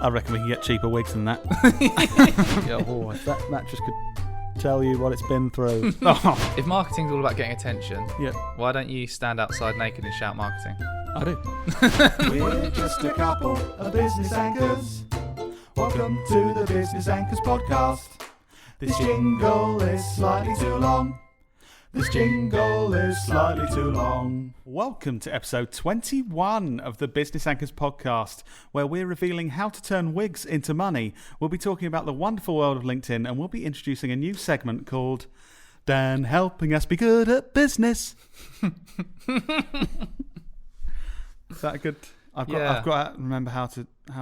I reckon we can get cheaper wigs than that. Yeah, oh, if that mattress could tell you what it's been through. Oh. If marketing's all about getting attention, Yeah, why don't you stand outside naked and shout marketing? I do. We're just a couple of business anchors. Welcome to the Business Anchors podcast. This jingle is slightly too long. This jingle is slightly too long. Welcome to episode 21 of the Business Anchors podcast, where we're revealing how to turn wigs into money. We'll be talking about the wonderful world of LinkedIn, and we'll be introducing a new segment called Dan Helping Us Be Good at Business. Is that good? I've got to remember how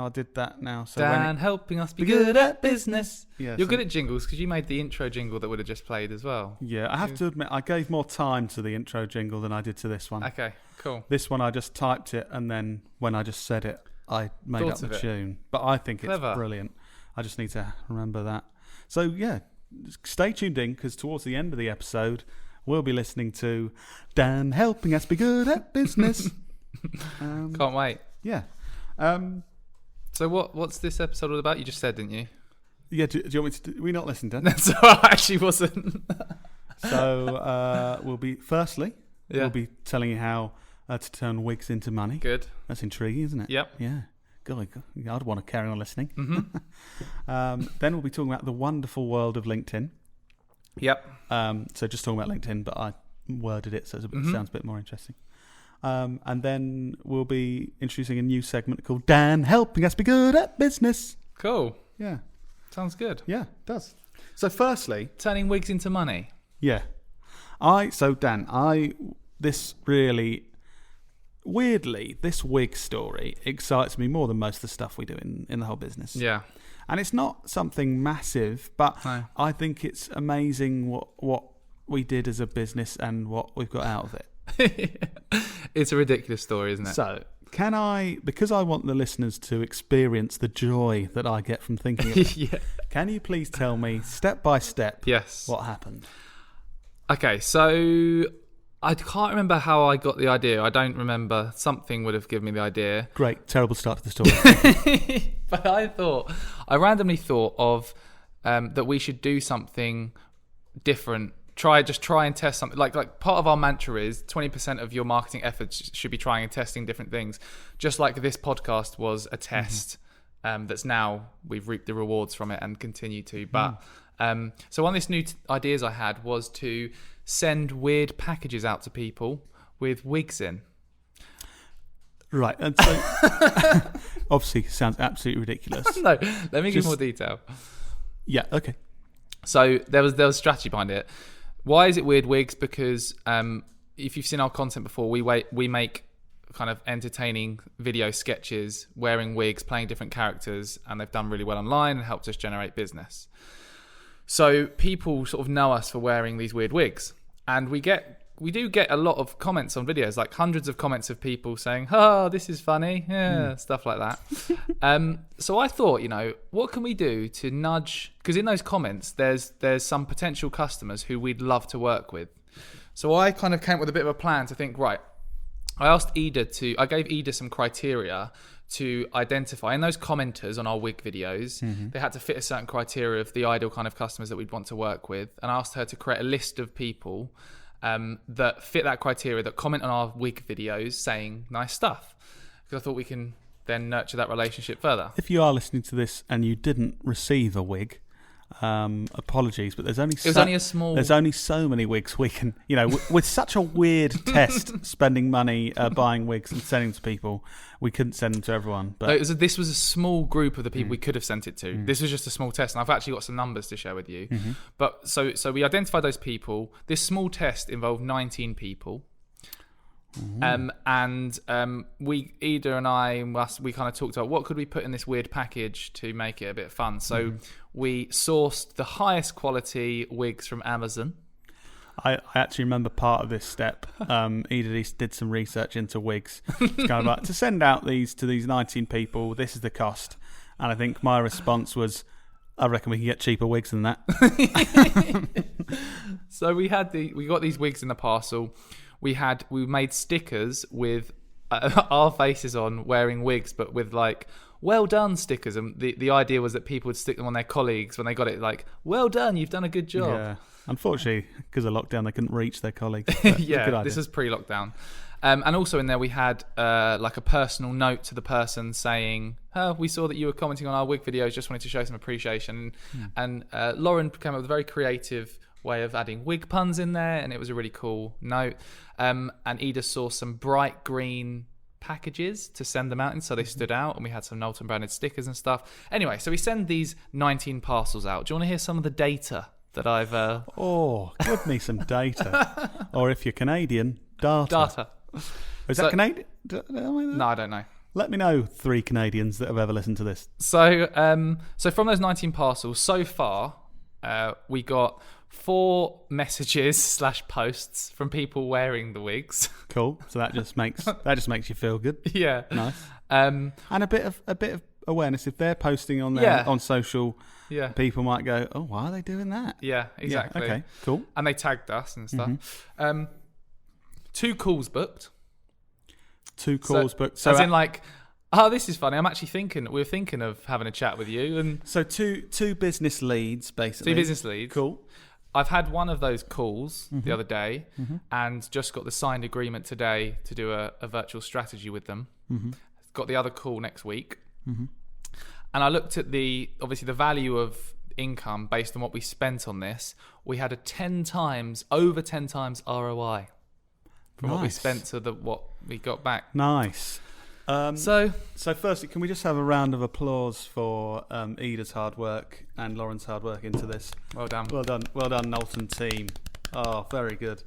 I did that now. So Dan helping us be good at business. Yeah, You're good at jingles because you made the intro jingle that would have just played as well. Yeah, I have to admit, I gave more time to the intro jingle than I did to this one. Okay, cool. This one I just typed it, and then when I just said it, I made Thought up the of it. tune. But I think Clever. it's brilliant. I just need to remember that. So yeah, stay tuned in, because towards the end of the episode, we'll be listening to Dan Helping Us Be Good at Business. Can't wait. Yeah. So what's this episode all about? You just said, didn't you? Yeah, do you want me to do? We not listened, Dan? That's all right, actually wasn't. So we'll be Yeah. we'll be telling you how to turn wigs into money. Good. That's intriguing, isn't it? Yep. Yeah. God, I'd want to carry on listening. Mm-hmm. Then we'll be talking about the wonderful world of LinkedIn. Yep. So just talking about LinkedIn, but I worded it so it Mm-hmm. sounds a bit more interesting. And then we'll be introducing a new segment called Dan Helping Us Be Good at Business. Cool. Yeah. Sounds good. Yeah, it does. So firstly, Turning wigs into money. yeah. This really, weirdly, this wig story excites me more than most of the stuff we do in the whole business. Yeah. And it's not something massive, but No. I think it's amazing what we did as a business and what we've got out of it. It's a ridiculous story, isn't it? So, because I want the listeners to experience the joy that I get from thinking of it, Yeah. can you please tell me, step by step, Yes. what happened? Okay, so I can't remember how I got the idea. I don't remember. Something would have given me the idea. Great, terrible start to the story. But I randomly thought of that we should do something different. Try and test something. Like part of our mantra is 20% of your marketing efforts should be trying and testing different things. Just like this podcast was a test that's now we've reaped the rewards from it and continue to. But so one of these new ideas I had was to send weird packages out to people with wigs in. Right, and so obviously sounds absolutely ridiculous. No, let me give more detail. Yeah, okay. So there was a strategy behind it. Why is it weird wigs? Because if you've seen our content before, we make kind of entertaining video sketches wearing wigs, playing different characters, and they've done really well online and helped us generate business. So people sort of know us for wearing these weird wigs, and we do get a lot of comments on videos, like hundreds of comments of people saying, "Oh, this is funny," stuff like that. So I thought, what can we do to nudge? Because in those comments, there's some potential customers who we'd love to work with. So I kind of came up with a bit of a plan to think, right. I gave Ida some criteria to identify in those commenters on our wig videos. They had to fit a certain criteria of the ideal kind of customers that we'd want to work with, and I asked her to create a list of people that fit that criteria, that comment on our wig videos saying nice stuff, because I thought we can then nurture that relationship further. If you are listening to this and you didn't receive a wig, apologies, but there's only so many wigs we can, with such a weird test, spending money buying wigs and sending to people, we couldn't send them to everyone. But this was a small group of the people we could have sent it to. This was just a small test, and I've actually got some numbers to share with you. But so we identified those people. This small test involved 19 people. Ida and I, we kind of talked about what could we put in this weird package to make it a bit fun. So we sourced the highest quality wigs from Amazon. I actually remember part of this step. Ida did some research into wigs. It's kind of like, to send out to these 19 people, this is the cost. And I think my response was, I reckon we can get cheaper wigs than that. So we got these wigs in the parcel. We made stickers with our faces on, wearing wigs, but with like well done stickers, and the idea was that people would stick them on their colleagues when they got it, like, well done, you've done a good job. Yeah. Unfortunately, because of lockdown, they couldn't reach their colleagues. Yeah, this was pre-lockdown. And also in there we had like a personal note to the person saying, we saw that you were commenting on our wig videos, just wanted to show some appreciation. And Lauren came up with a very creative way of adding wig puns in there, and it was a really cool note. And Ida saw some bright green packages to send them out in, so they stood out, and we had some Knowlton branded stickers and stuff. Anyway, so we send these 19 parcels out. Do you want to hear some of the data that I've... give me some data. Or if you're Canadian, data. Is that Canadian? No, I don't know. Let me know 3 Canadians that have ever listened to this. So from those 19 parcels, so far, we got 4 messages / posts from people wearing the wigs. Cool. So that just makes you feel good. Yeah. Nice. And a bit of awareness. If they're posting on on social, people might go, "Oh, why are they doing that?" Yeah, exactly. Yeah, okay, cool. And they tagged us and stuff. 2 calls booked. 2 calls booked. So as in like, this is funny. We're thinking of having a chat with you. And so two business leads, basically. 2 business leads. Cool. I've had one of those calls the other day and just got the signed agreement today to do a virtual strategy with them. Got the other call next week. And I looked at obviously the value of income based on what we spent on this. We had over 10 times ROI from what we spent to what we got back. Nice. So firstly, can we just have a round of applause for Ida's hard work and Lauren's hard work into this? Well done. Well done, Knowlton team. Oh, very good.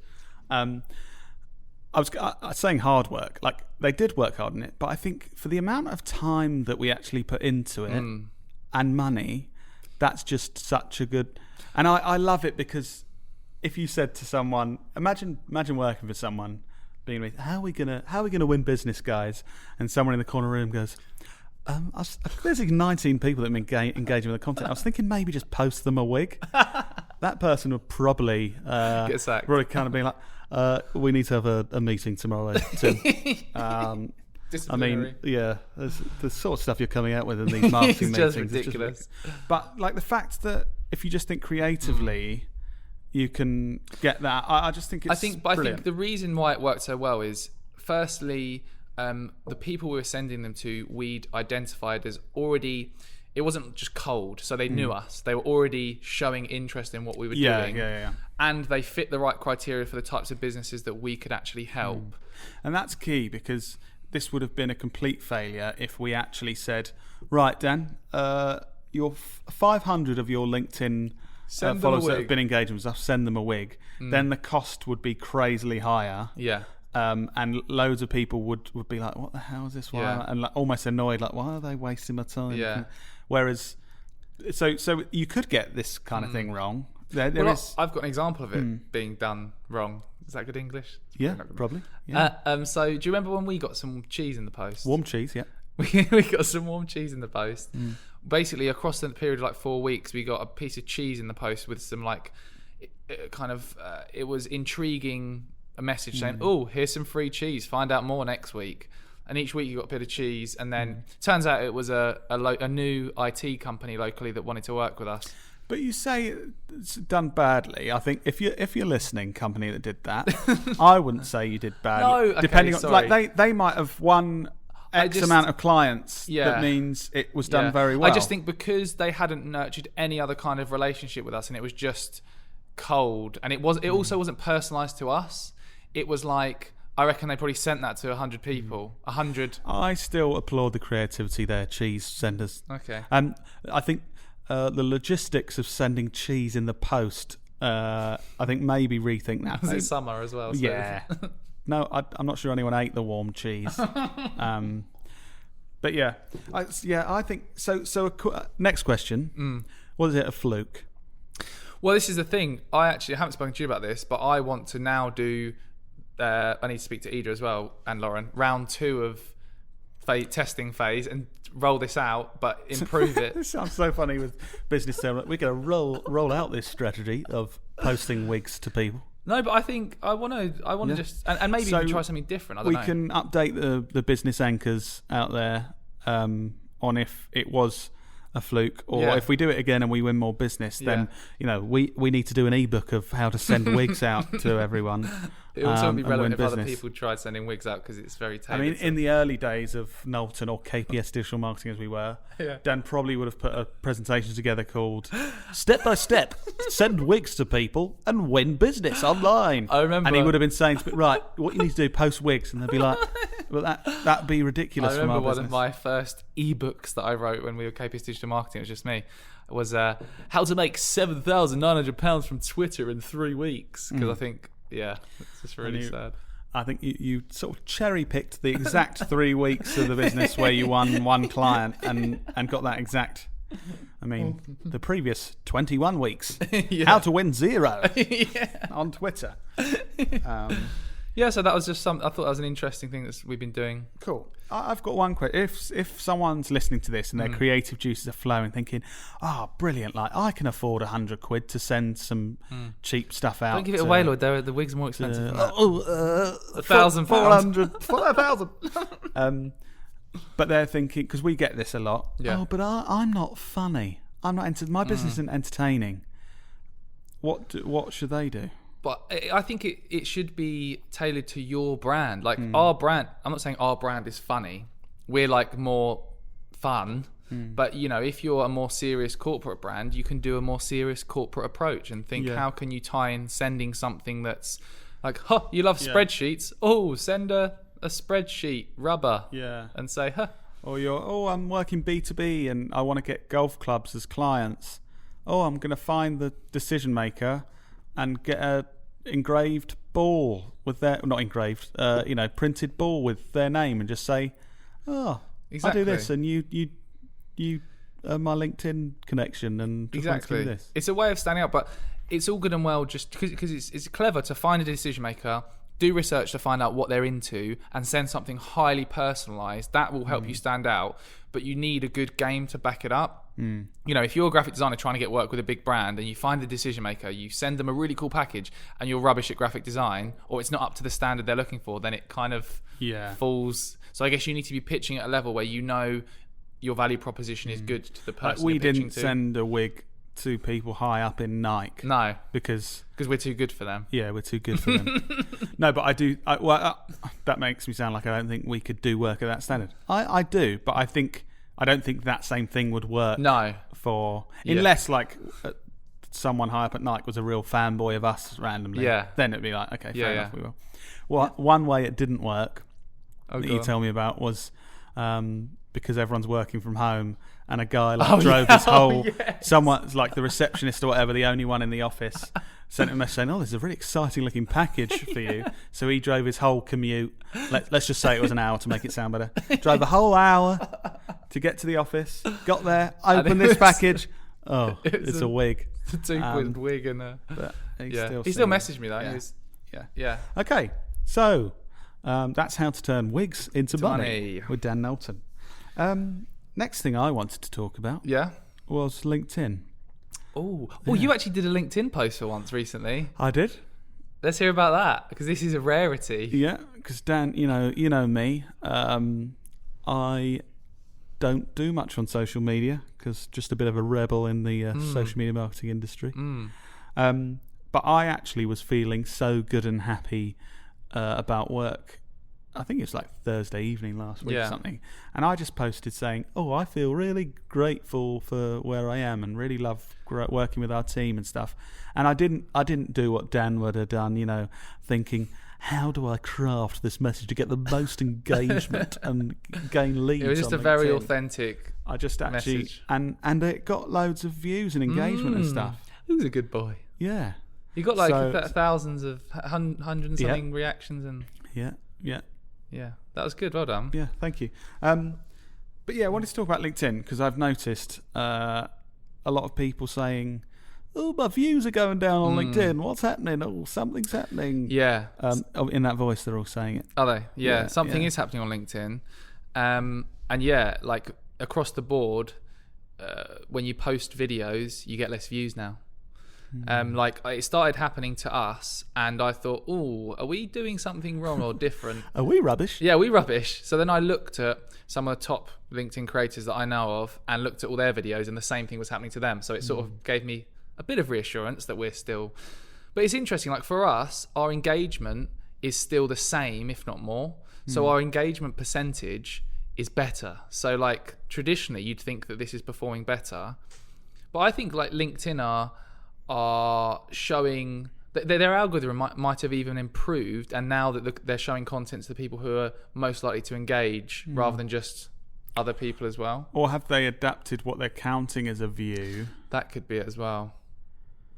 I was saying hard work. Like, they did work hard on it, but I think for the amount of time that we actually put into it and money, that's just such a good... And I love it because if you said to someone, imagine working for someone, being like, how are we gonna win business, guys? And someone in the corner room goes, there's these 19 people that have been engaging with the content. I was thinking maybe just post them a wig. That person would probably get sacked. Probably kind of be like, we need to have a meeting tomorrow, Tim. I mean, yeah, the sort of stuff you're coming out with in these marketing meetings. It's just ridiculous. But like the fact that if you just think creatively, you can get that. I just think it's brilliant. I think the reason why it worked so well is, firstly, the people we were sending them to, we'd identified as already... It wasn't just cold, so they knew us. They were already showing interest in what we were doing. Yeah. And they fit the right criteria for the types of businesses that we could actually help. And that's key, because this would have been a complete failure if we actually said, right, Dan, your 500 of your LinkedIn followers that have been engaging with us, send them a wig. Then the cost would be crazily higher. Yeah. And loads of people would be like, what the hell is this? Why? Yeah. And like, almost annoyed, like, why are they wasting my time? Yeah. Whereas, so you could get this kind of thing wrong. I've got an example of it being done wrong. Is that good English? Yeah, probably. Yeah. So do you remember when we got some cheese in the post? Warm cheese, yeah. We got some warm cheese in the post. Basically, across the period of like 4 weeks, we got a piece of cheese in the post with some like, it was intriguing, a message saying, oh, here's some free cheese, find out more next week. And each week you got a bit of cheese, and then turns out it was a new IT company locally that wanted to work with us. But you say it's done badly. I think if you're listening, company that did that, I wouldn't say you did badly. No, okay, depending on, sorry. like they might have won X amount of clients. Yeah. That means it was done very well. I just think because they hadn't nurtured any other kind of relationship with us, and it was just cold, and it also wasn't personalised to us. It was like, I reckon they probably sent that to 100 people. 100. I still applaud the creativity there, cheese senders. Okay. And I think the logistics of sending cheese in the post, I think maybe rethink that. Was it summer as well? So. Yeah. No, I'm not sure anyone ate the warm cheese. But yeah, I think so. Next question: was it a fluke? Well, this is the thing. I haven't spoken to you about this, but I want to now do. I need to speak to Ida as well and Lauren. Round 2 of testing phase and roll this out, but improve it. This sounds so funny with business terms. We're going to roll out this strategy of posting wigs to people. No, but I think I want to just and maybe even try something different. I don't know. We can update the business anchors out there on if it was a fluke, or if we do it again and we win more business, then we need to do an ebook of how to send wigs out to everyone. It would also be relevant if other people tried sending wigs out, because it's very tailored. I mean, in the early days of Knowlton or KPS Digital Marketing as we were, Dan probably would have put a presentation together called Step by Step, Send Wigs to People and Win Business Online. I remember. And he would have been saying, right, what you need to do, post wigs. And they'd be like, well, that'd be ridiculous for my business. I remember one of my first ebooks that I wrote when we were KPS Digital Marketing, it was just me, was how to make £7,900 from Twitter in 3 weeks. Because I think... Yeah, it's just really sad. I think you sort of cherry-picked the exact 3 weeks of the business where you won one client and got that exact... I mean, the previous 21 weeks. How to win 0 on Twitter. So that was just something. I thought that was an interesting thing that we've been doing. Cool. I've got one question. If someone's listening to this and their creative juices are flowing, thinking, brilliant, like I can afford £100 to send some cheap stuff out. Don't give it away, Lloyd. The wig's are more expensive than that. £1,000. 400, 4,000. But they're thinking, because we get this a lot. Yeah. But I'm not funny. I'm not. My business isn't entertaining. What should they do? But I think it should be tailored to your brand. Like our brand, I'm not saying our brand is funny. We're like more fun. But, if you're a more serious corporate brand, you can do a more serious corporate approach and think, how can you tie in sending something that's like, you love spreadsheets. Oh, send a spreadsheet rubber. Yeah. And say, Or I'm working B2B and I want to get golf clubs as clients. I'm going to find the decision maker and get a engraved ball with their, not engraved, printed ball with their name, and just say, exactly. I do this, and you are my LinkedIn connection, and just want to do this. It's a way of standing out, but it's all good and well just because it's clever to find a decision maker, do research to find out what they're into, and send something highly personalised. That will help you stand out, but you need a good game to back it up. If you're a graphic designer trying to get work with a big brand and you find the decision maker, you send them a really cool package and you're rubbish at graphic design, or it's not up to the standard they're looking for, then it kind of falls. So I guess you need to be pitching at a level where your value proposition is good to the person we you're pitching didn't send a wig to people high up in Nike. No. Because we're too good for them. Yeah, we're too good for them. No, but I do... that makes me sound like I don't think we could do work at that standard. I do, but I don't think that same thing would work. No. Unless someone high up at Nike was a real fanboy of us randomly. Yeah. Then it'd be like, okay, fair enough, we will. Well, one way it didn't work that you told me about was because everyone's working from home and a guy drove his whole... Someone's like the receptionist or whatever, the only one in the office, sent him a message saying, this is a really exciting looking package for you. So he drove his whole commute. Let's just say it was an hour to make it sound better. Drove the whole hour to get to the office, got there, opened this package. It's a wig. It's a £2 wig and he still messaged me though. Yeah. Okay, so that's how to turn wigs into money with Dan Knowlton. Next thing I wanted to talk about was LinkedIn. You actually did a LinkedIn post for once recently. I did. Let's hear about that, because this is a rarity. Yeah, because Dan, you know me. I don't do much on social media because just a bit of a rebel in the social media marketing industry. But I actually was feeling so good and happy about work. I think it was like Thursday evening last week or something. And I just posted saying, I feel really grateful for where I am and really love working with our team and stuff. And I didn't do what Dan would have done, thinking, how do I craft this message to get the most engagement and gain leads? It was just a very authentic I just actually message. And it got loads of views and engagement and stuff. He was a good boy. Yeah. You got thousands of hundred and something reactions and yeah, that was good. Well done. Yeah, thank you. But yeah, I wanted to talk about LinkedIn because I've noticed a lot of people saying, my views are going down on LinkedIn. What's happening? Something's happening. Yeah. In that voice, they're all saying it. Are they? Yeah. Something is happening on LinkedIn. And like across the board, when you post videos, you get less views now. Like it started happening to us, and I thought, "Oh, are we doing something wrong or different? Are we rubbish?" Yeah, we rubbish. So then I looked at some of the top LinkedIn creators that I know of, and looked at all their videos, and the same thing was happening to them. So it sort of gave me a bit of reassurance that we're still. But it's interesting. Like for us, our engagement is still the same, if not more. So our engagement percentage is better. So like traditionally, you'd think that this is performing better, but I think like LinkedIn are showing their algorithm might have even improved, and now that they're showing content to the people who are most likely to engage rather than just other people as well. Or have they adapted what they're counting as a view? That could be it as well.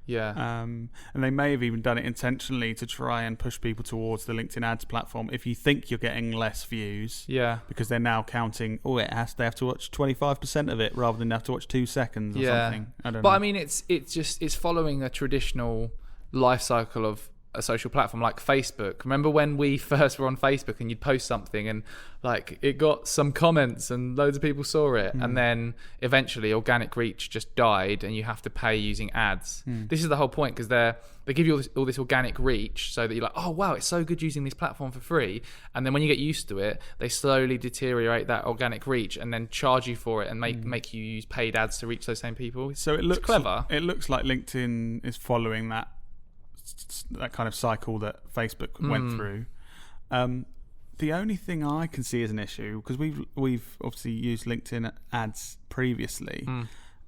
Yeah. And they may have even done it intentionally to try and push people towards the LinkedIn ads platform. If you think you're getting less views, because they're now counting, they have to watch 25% of it rather than have to watch 2 seconds or something. I don't know. I mean, it's following a traditional life cycle of a social platform like Facebook. Remember when we first were on Facebook and you'd post something and like it got some comments and loads of people saw it, and then eventually organic reach just died and you have to pay using ads. This is the whole point, because they give you all this organic reach so that you're like, oh wow, it's so good using this platform for free, and then when you get used to it, they slowly deteriorate that organic reach and then charge you for it and make you use paid ads to reach those same people. So it's clever. It looks like LinkedIn is following that kind of cycle that Facebook went through. The only thing I can see as an issue, because we've obviously used LinkedIn ads previously,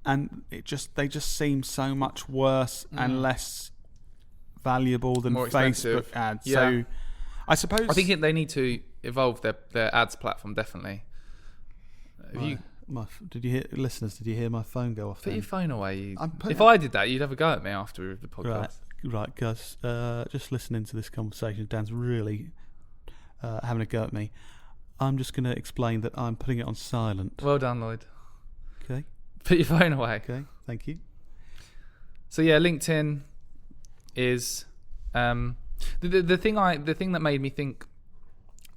and they just seem so much worse and less valuable than More Facebook expensive. ads. Yeah. So I suppose I think they need to evolve their ads platform, definitely. Did you hear my phone go off? Put your phone away. I did that, you'd have a go at me after the podcast. Right, Gus. Just listening to this conversation, Dan's really having a go at me. I'm just going to explain that I'm putting it on silent. Well done, Lloyd. Okay. Put your phone away. Okay, thank you. So yeah, LinkedIn is the thing that made me think,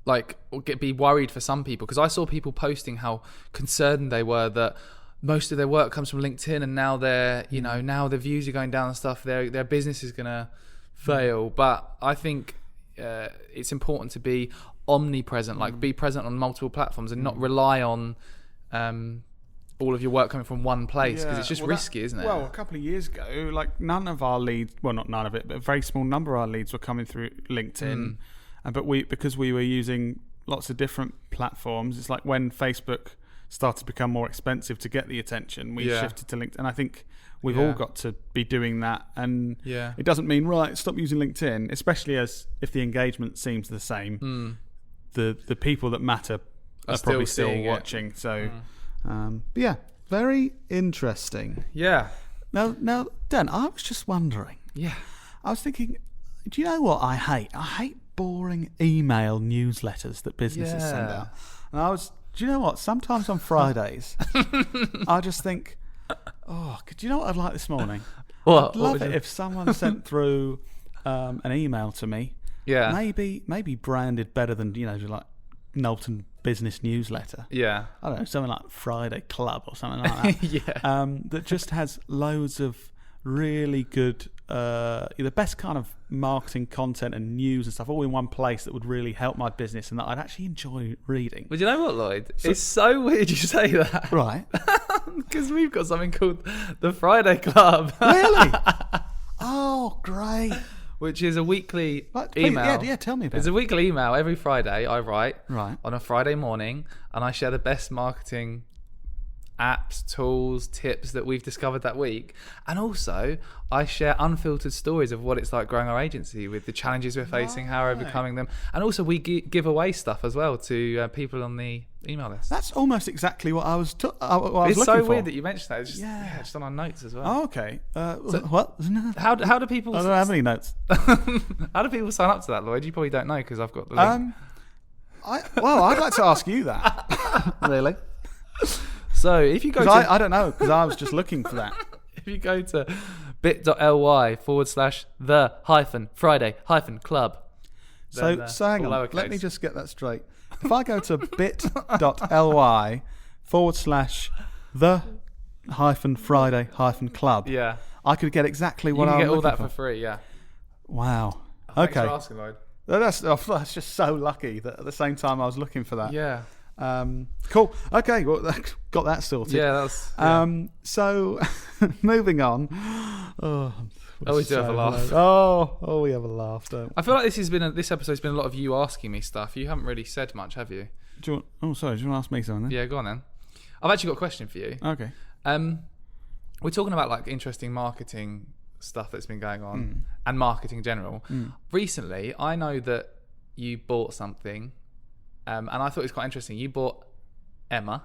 like, be worried for some people, because I saw people posting how concerned they were that most of their work comes from LinkedIn, and now now the views are going down and stuff. Their business is gonna fail. But I think it's important to be omnipresent, like be present on multiple platforms, and not rely on all of your work coming from one place, because it's just risky, isn't it? Well, a couple of years ago, like none of our leads, well, not none of it, but a very small number of our leads were coming through LinkedIn, because we were using lots of different platforms. It's like when Facebook started to become more expensive to get the attention, we shifted to LinkedIn. And I think we've all got to be doing that. And it doesn't mean, stop using LinkedIn, especially if the engagement seems the same. The people that matter are probably still watching. So, but yeah, very interesting. Yeah. Now, Dan, I was just wondering. Yeah. I was thinking, do you know what I hate? I hate boring email newsletters that businesses send out. And do you know what? Sometimes on Fridays, I just think, do you know what I'd like this morning? What? I'd love it if someone sent through an email to me. Yeah. Maybe branded better than, like Knowlton Business Newsletter. Yeah. I don't know, something like Friday Club or something like that. That just has loads of really good, the best kind of marketing content and news and stuff all in one place that would really help my business and that I'd actually enjoy reading. But you know what, Lloyd? It's so weird you say that. Right. Because we've got something called the Friday Club. Really? Oh, great. Which is a weekly email. Yeah, tell me about it. It's a weekly email. Every Friday I write on a Friday morning, and I share the best marketing apps, tools, tips that we've discovered that week. And also I share unfiltered stories of what it's like growing our agency, with the challenges we're facing, how we're overcoming them. And also we give away stuff as well to people on the email list. That's almost exactly what I was looking for. It's so weird that you mentioned that. It's just, just on our notes as well. Oh, okay. What? How do people... I don't have any notes. How do people sign up to that, Lloyd? You probably don't know, because I've got the link. I'd like to ask you that. Really? So if you go to... I don't know, because I was just looking for that. If you go to bit.ly/the-Friday-club. So hang on, let me just get that straight. If I go to bit.ly/the-Friday-club, I could get exactly what I was looking for. You can get all that for free, yeah. Wow. Thanks Okay. for asking, Lloyd. That's just so lucky that at the same time I was looking for that. Yeah. Cool. Okay, well, got that sorted. Yeah, that's... Yeah. So, moving on. We do have a laugh. We have a laugh, don't we? I feel like this episode's been a lot of you asking me stuff. You haven't really said much, have you? Do you want to ask me something then? Yeah, go on then. I've actually got a question for you. Okay. We're talking about like interesting marketing stuff that's been going on and marketing in general. Recently, I know that you bought something, and I thought it was quite interesting. You bought Emma.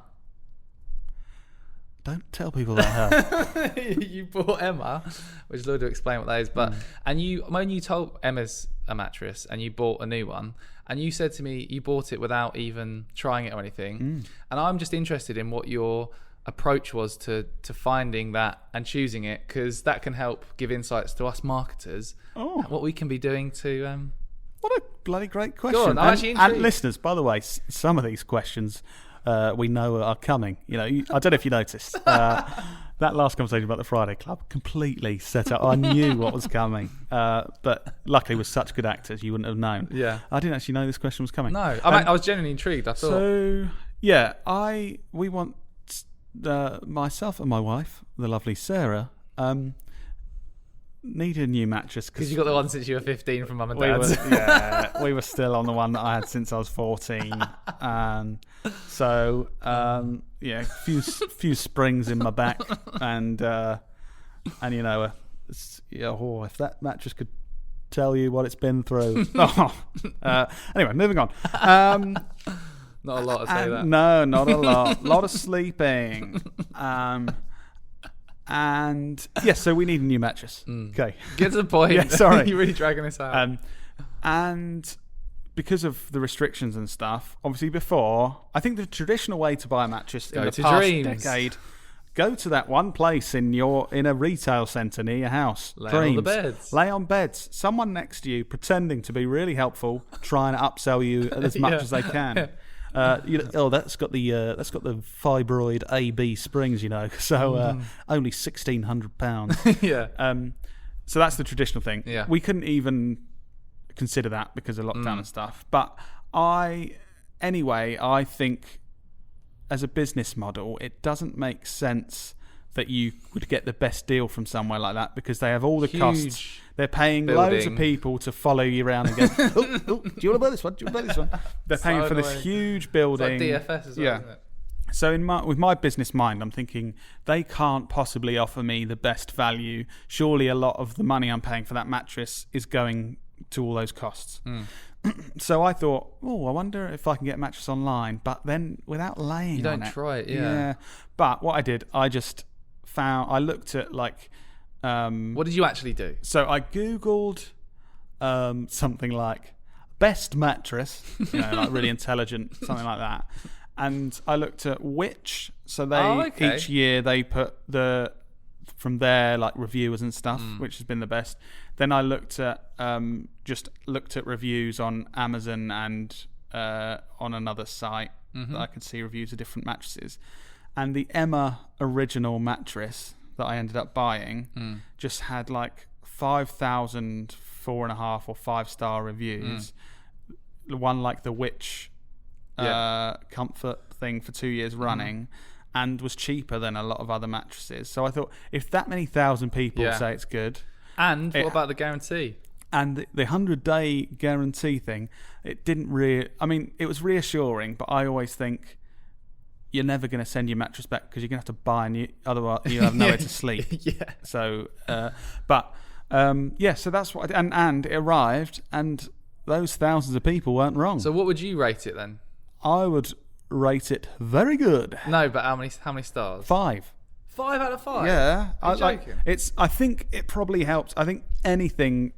Don't tell people that. You bought Emma, which Lloyd will explain what that is. But when you told Emma's a mattress and you bought a new one, and you said to me you bought it without even trying it or anything, and I'm just interested in what your approach was to finding that and choosing it, because that can help give insights to us marketers what we can be doing to. What a bloody great question! Go on, I'm actually intrigued. And listeners, by the way, some of these questions. We know are coming. I don't know if you noticed that last conversation about the Friday Club completely set up. I knew what was coming, but luckily with such good actors, you wouldn't have known. Yeah, I didn't actually know this question was coming. No, I was genuinely intrigued. I thought. So yeah, we want myself and my wife, the lovely Sarah, needed a new mattress because you got the one since you were 15 from Mum and Dad's. We were still on the one that I had since I was 14. So few springs in my back, and if that mattress could tell you what it's been through. Anyway, moving on. Not a lot to say that. No, not a lot. A lot of sleeping. And yes, so we need a new mattress. Okay, get to the point. Yeah, sorry, you're really dragging this out. And because of the restrictions and stuff, obviously before, I think the traditional way to buy a mattress in the past decade, go to that one place in a retail centre near your house. Lay on beds. Someone next to you pretending to be really helpful, trying to upsell you as much as they can. That's got the fibroid AB springs, so only £1,600. Yeah. So that's the traditional thing. Yeah. We couldn't even consider that because of lockdown and stuff. But I think as a business model, it doesn't make sense that you would get the best deal from somewhere like that, because they have all the costs. They're paying loads of people to follow you around and go, do you want to buy this one? Do you want to buy this one? They're paying for this huge building. It's like DFS as well, isn't it? So with my business mind, I'm thinking they can't possibly offer me the best value. Surely a lot of the money I'm paying for that mattress is going to all those costs. So I thought, I wonder if I can get a mattress online. But then without laying you on don't it. try it, yeah. But what I did, I looked at what did you actually do? So I Googled something like best mattress, like really intelligent, something like that. And I looked at which, so each year they put from their like reviewers and stuff, which has been the best. Then I looked at reviews on Amazon and on another site that I could see reviews of different mattresses. And the Emma original mattress that I ended up buying just had like 5,000 4.5 or 5-star reviews. One like the Witch comfort thing for 2 years running, and was cheaper than a lot of other mattresses. So I thought, if that many thousand people say it's good, and what about the guarantee? And the 100-day guarantee thing, it didn't it was reassuring, but I always think you're never going to send your mattress back because you're going to have to buy a new, otherwise you have nowhere to sleep. So, so that's what I did. And it arrived, and those thousands of people weren't wrong. So what would you rate it then? I would rate it very good. No, but how many stars? 5. 5 out of 5? Yeah. Are you joking? I think it probably helps. I think anything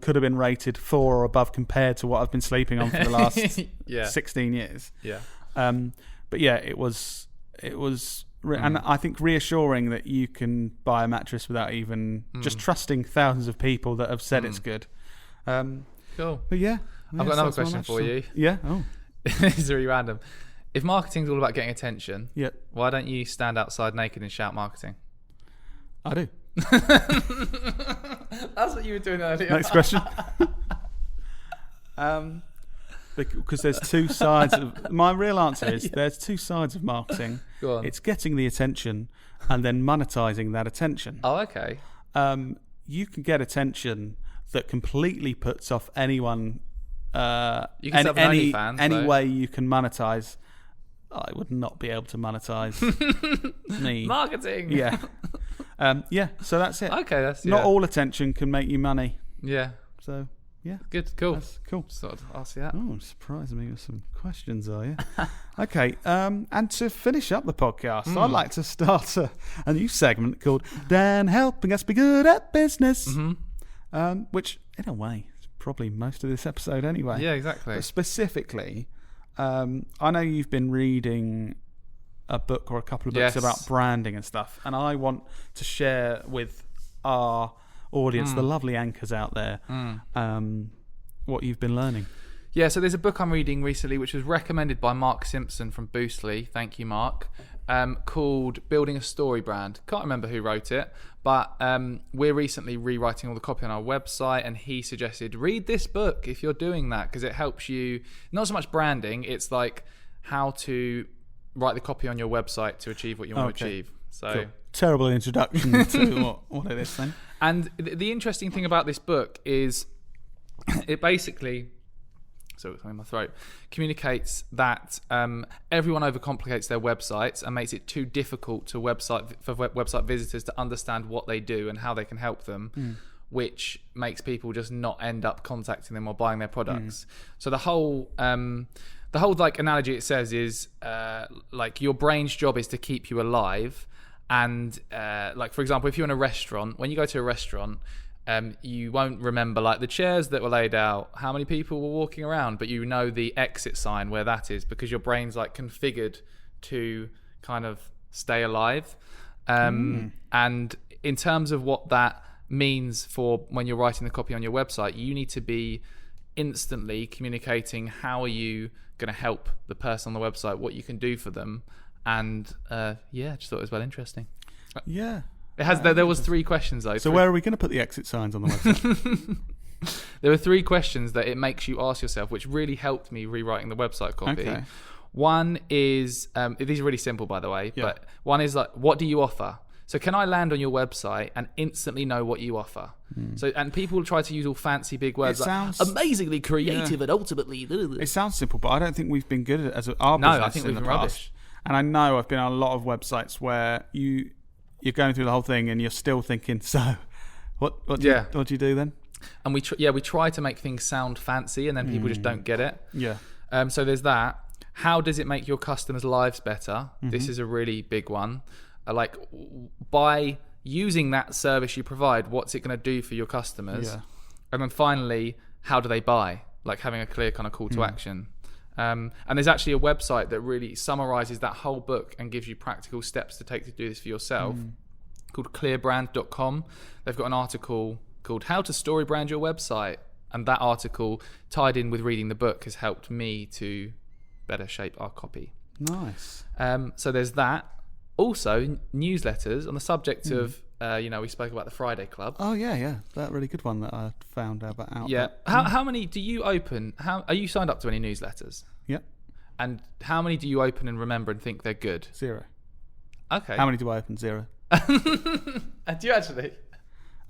could have been rated 4 or above compared to what I've been sleeping on for the last 16 years. Yeah. But yeah, it was, and I think reassuring that you can buy a mattress without even just trusting thousands of people that have said it's good. Cool. But yeah, I've got another question for you. Yeah. Oh, it's really random. If marketing's all about getting attention, yeah, why don't you stand outside naked and shout marketing? I do. That's what you were doing earlier. Next question. Because there's two sides of... My real answer is there's two sides of marketing. Go on. It's getting the attention and then monetizing that attention. Oh, okay. You can get attention that completely puts off anyone... you can set up an OnlyFans, any way you can monetize. I would not be able to monetize me. Marketing. Yeah. So that's it. Okay, not all attention can make you money. Yeah. So, yeah. Good, cool. That's cool. So I'll see that. Oh, surprising me with some questions, are you? Okay, and to finish up the podcast, I'd like to start a new segment called Dan Helping Us Be Good at Business, which, in a way, is probably most of this episode anyway. Yeah, exactly. But specifically, I know you've been reading a book or a couple of books about branding and stuff, and I want to share with our audience, the lovely anchors out there, what you've been learning. Yeah, so there's a book I'm reading recently which was recommended by Mark Simpson from Boostly, thank you Mark, called Building a Story Brand. Can't remember who wrote it, but we're recently rewriting all the copy on our website, and he suggested read this book if you're doing that, because it helps you, not so much branding, it's like how to write the copy on your website to achieve what you want to achieve. So cool. Terrible introduction to what it is then. And the interesting thing about this book is it basically, so it's in my throat, communicates that everyone overcomplicates their websites and makes it too difficult for website visitors to understand what they do and how they can help them, which makes people just not end up contacting them or buying their products. So the whole like analogy it says is like your brain's job is to keep you alive. And like, for example, if you're in a restaurant, when you go to a restaurant, you won't remember like the chairs that were laid out, how many people were walking around, but you know the exit sign where that is because your brain's like configured to kind of stay alive. And in terms of what that means for when you're writing the copy on your website, you need to be instantly communicating how are you going to help the person on the website, what you can do for them. And just thought it was well interesting. Yeah. It has. There was 3 questions though. So where are we going to put the exit signs on the website? There were 3 questions that it makes you ask yourself, which really helped me rewriting the website copy. Okay. One is, these are really simple by the way, but one is like, what do you offer? So can I land on your website and instantly know what you offer? So, and people try to use all fancy big words amazingly creative and ultimately. It sounds simple, but I don't think we've been good at it as our business. No, I think we've been rubbish. And I know I've been on a lot of websites where you're going through the whole thing and you're still thinking, so what do you do then? And we try to make things sound fancy, and then people just don't get it. Yeah. So there's that. How does it make your customers' lives better? This is a really big one. Like, by using that service you provide, what's it going to do for your customers? Yeah. And then finally, how do they buy? Like having a clear kind of call to action. And there's actually a website that really summarizes that whole book and gives you practical steps to take to do this for yourself, called clearbrand.com. They've got an article called How to Story Brand Your Website. And that article, tied in with reading the book, has helped me to better shape our copy. Nice. So there's that. Also, newsletters on the subject of, we spoke about the Friday Club. Oh, yeah. That really good one that I found out. Yeah. How many do you open? Are you signed up to any newsletters? Yeah. And how many do you open and remember and think they're good? 0. Okay. How many do I open? 0. Do you actually?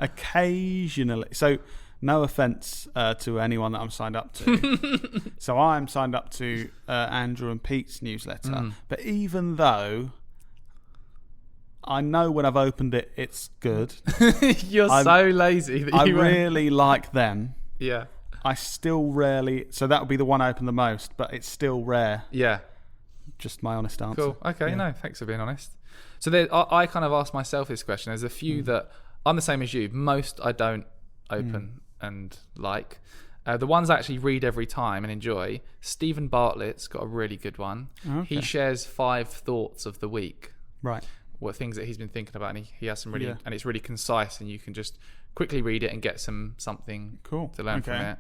Occasionally. So, no offence to anyone that I'm signed up to. So, I'm signed up to Andrew and Pete's newsletter. But even though I know when I've opened it, it's good. You're so lazy that you really like them. Yeah. I still rarely... So that would be the one I open the most, but it's still rare. Yeah. Just my honest answer. Cool. Okay, no, thanks for being honest. So I kind of asked myself this question. There's a few that... I'm the same as you. Most I don't open and like. The ones I actually read every time and enjoy. Stephen Bartlett's got a really good one. Okay. He shares 5 thoughts of the week. Right. What things that he's been thinking about, and he has some really, and it's really concise, and you can just quickly read it and get something cool to learn from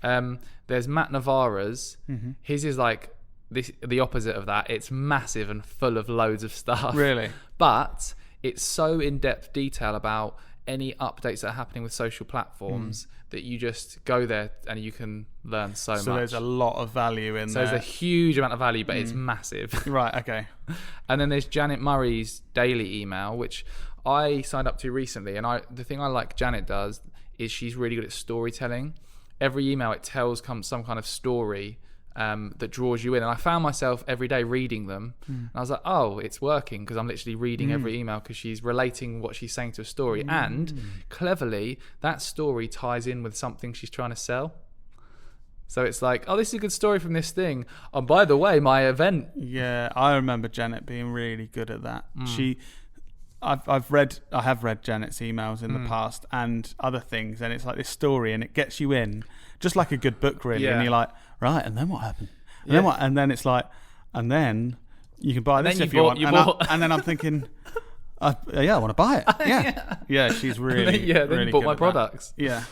it. There's Matt Navarra's. His is like the opposite of that. It's massive and full of loads of stuff. Really, but it's so in-depth detail about any updates that are happening with social platforms that you just go there and you can learn so much. So there's a lot of value in there. So there's a huge amount of value, but it's massive. Right, okay. And then there's Janet Murray's daily email, which I signed up to recently. And the thing I like Janet does is she's really good at storytelling. Every email, it tells some kind of story that draws you in. And I found myself every day reading them. And I was like, oh, it's working, because I'm literally reading every email because she's relating what she's saying to a story. And cleverly, that story ties in with something she's trying to sell. So it's like, oh, this is a good story from this thing. Oh, by the way, my event. Yeah, I remember Janet being really good at that. I have read Janet's emails in the past and other things, and it's like this story, and it gets you in, just like a good book, really. Yeah. And you're like, right, and then what happened? And then what? And then it's like, and then you can buy this if you want. And then I'm thinking, I want to buy it. Yeah, she's really, then really bought good my at products. That.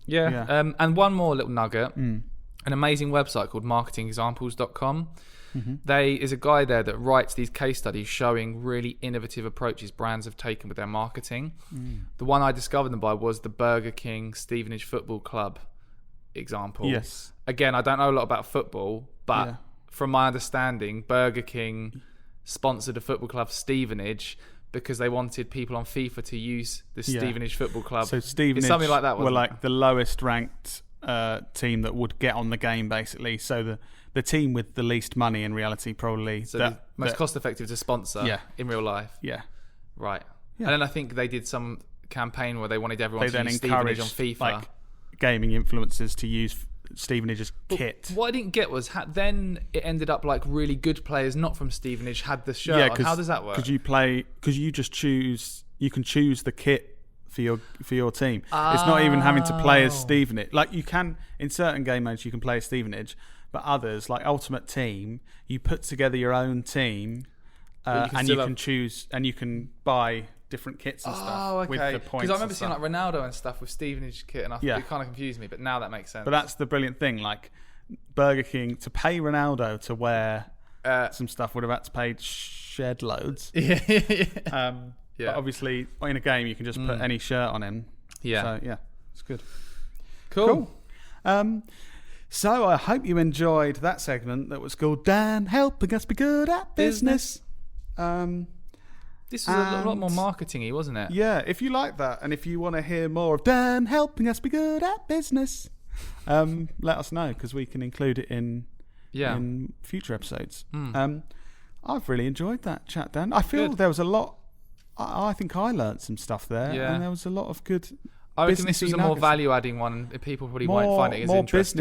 Yeah. And one more little nugget, an amazing website called marketingexamples.com. Is a guy there that writes these case studies showing really innovative approaches brands have taken with their marketing. The one I discovered them by was the Burger King Stevenage Football Club example. Yes. Again, I don't know a lot about football, but from my understanding, Burger King sponsored a football club, Stevenage, because they wanted people on FIFA to use the Stevenage Football Club. So Stevenage something like that, were like the lowest ranked team that would get on the game, basically. So the team with the least money, in reality, probably. So the most cost effective to sponsor in real life. Yeah. Right. Yeah. And then I think they did some campaign where they wanted everyone to use Stevenage on FIFA. Like gaming influencers to use Stevenage's kit. What I didn't get was then it ended up like really good players not from Stevenage had the shirt on. How does that work? Because you can choose the kit for your team. It's not even having to play as Stevenage. Like, you can, in certain game modes, you can play as Stevenage, but others, like Ultimate Team, you put together your own team, and you can choose, and you can buy different kits and stuff with the points. Because I remember seeing like Ronaldo and stuff with Stevenage kit, and it kind of confused me, but now that makes sense. But that's the brilliant thing. Like, Burger King, to pay Ronaldo to wear some stuff, would have had to pay shed loads. But obviously, in a game, you can just put any shirt on him. Yeah. So, it's good. Cool. So I hope you enjoyed that segment that was called Dan Helping Us Be Good at Business. This was a lot more marketing-y, wasn't it? Yeah, if you like that, and if you want to hear more of Dan Helping Us Be Good at Business, let us know, because we can include it in future episodes. I've really enjoyed that chat, Dan. I feel there was a lot. I think I learnt some stuff there, and there was a lot of good. I reckon this was a more value-adding one. People probably won't find it as interesting.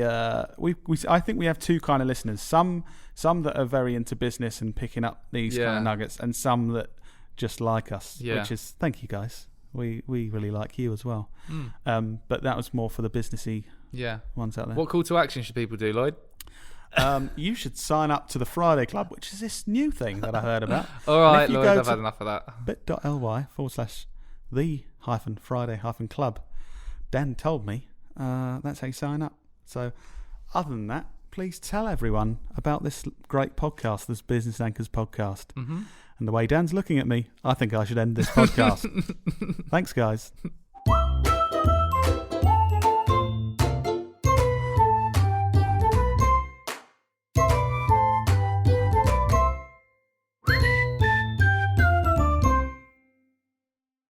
More businessy. I think we have two kind of listeners. Some that are very into business and picking up these kind of nuggets, and some that just like us. Which is, thank you guys. We really like you as well. But that was more for the businessy ones out there. What call to action should people do, Lloyd? You should sign up to the Friday Club, which is this new thing that I heard about. All right, Lloyd, I've had enough of that. bit.ly/the-Friday-Club. Dan told me that's how you sign up. So other than that, please tell everyone about this great podcast, this Business Anchors podcast. And the way Dan's looking at me, I think I should end this podcast. Thanks, guys.